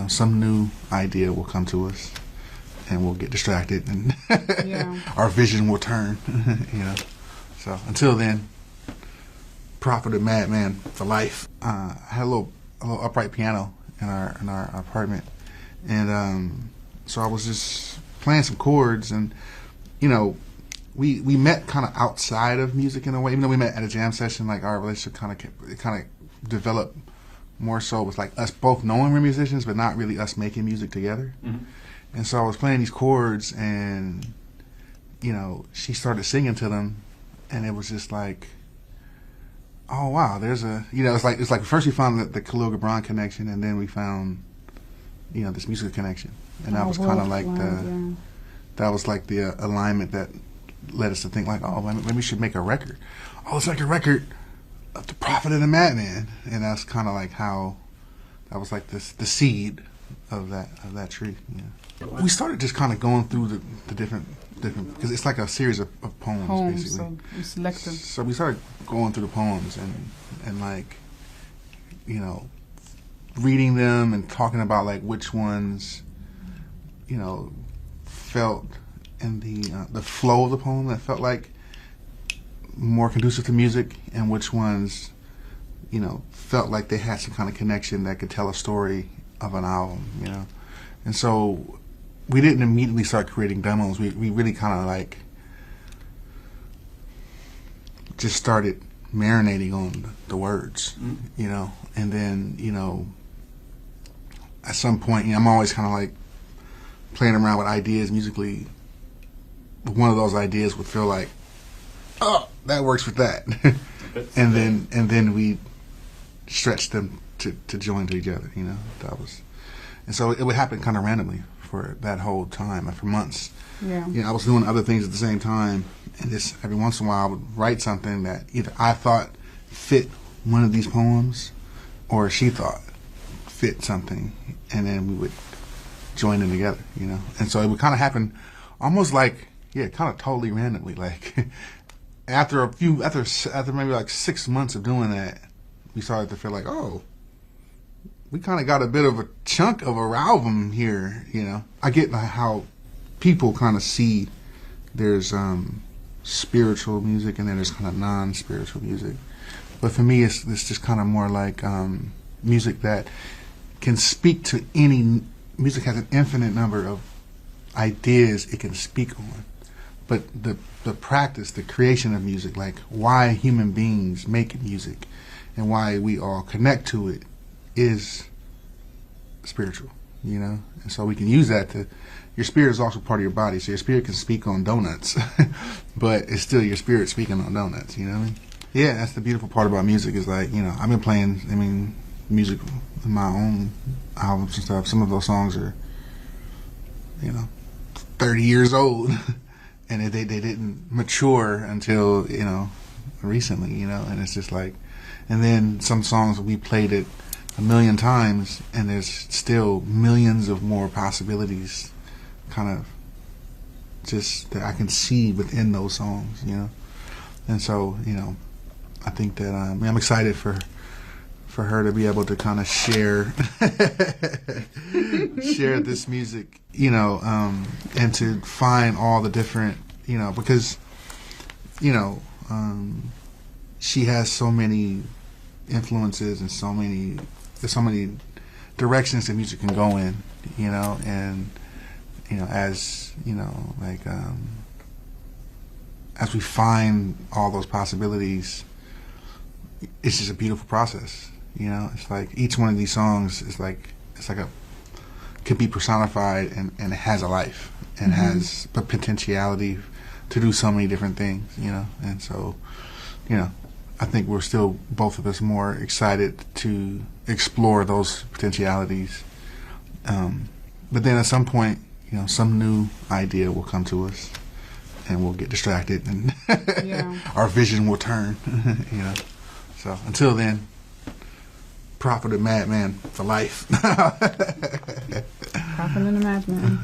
some new idea will come to us, and we'll get distracted, and our vision will turn. So until then, Prophet of Madman for life. I had a little upright piano in our apartment, and so I was just playing some chords, and we met kind of outside of music in a way. Even though we met at a jam session, like our relationship kind of developed more so with like us both knowing we're musicians, but not really us making music together. Mm-hmm. And so I was playing these chords, and she started singing to them, and it was just like, oh wow, there's a it's like first we found the Khalil Gibran connection, and then we found this music connection, and that was kind of like that was like the alignment that led us to think like, oh, maybe we should make a record. Oh, let's make a record of the Prophet and the Madman, and that's kind of like how that was like the seed of that tree. We started just kind of going through the different because it's like a series of poems basically. So you select them. So we started going through the poems and like reading them and talking about like which ones felt in the flow of the poem that felt like more conducive to music, and which ones felt like they had some kind of connection that could tell a story of an album. And so we didn't immediately start creating demos. We really kind of like just started marinating on the words, and then at some point I'm always kind of like playing around with ideas musically. One of those ideas would feel like, oh, that works with that, and then we stretch them to join to each other. That was, and so it would happen kind of randomly for that whole time, for months. I was doing other things at the same time, and just every once in a while I would write something that either I thought fit one of these poems, or she thought fit something, and then we would join them together. And so it would kind of happen almost like kind of totally randomly, like. After maybe like 6 months of doing that, we started to feel like, oh, we kind of got a bit of a chunk of a album here. I get how people kind of see there's spiritual music and then there's kind of non-spiritual music, but for me, it's just kind of more like music that can speak to any. Music has an infinite number of ideas it can speak on. But the practice, the creation of music, like why human beings make music and why we all connect to it, is spiritual, And so we can use that to, your spirit is also part of your body, so your spirit can speak on donuts, but it's still your spirit speaking on donuts, what I mean? Yeah, that's the beautiful part about music is like, I've been playing, music in my own albums and stuff. Some of those songs are, 30 years old. And they didn't mature until, recently, and it's just like, and then some songs we played it 1 million times, and there's still millions of more possibilities kind of just that I can see within those songs, And so, I think that, I'm excited for her to be able to kind of share this music, and to find all the different, because, she has so many influences and there's so many directions that music can go in, and, as, like, as we find all those possibilities, it's just a beautiful process. It's like each one of these songs is like could be personified and it has a life and has the potentiality to do so many different things, And so, I think we're still, both of us, more excited to explore those potentialities. But then at some point, some new idea will come to us, and we'll get distracted, and our vision will turn, So until then, Prophet and Madman for life. Prophet and the Madman.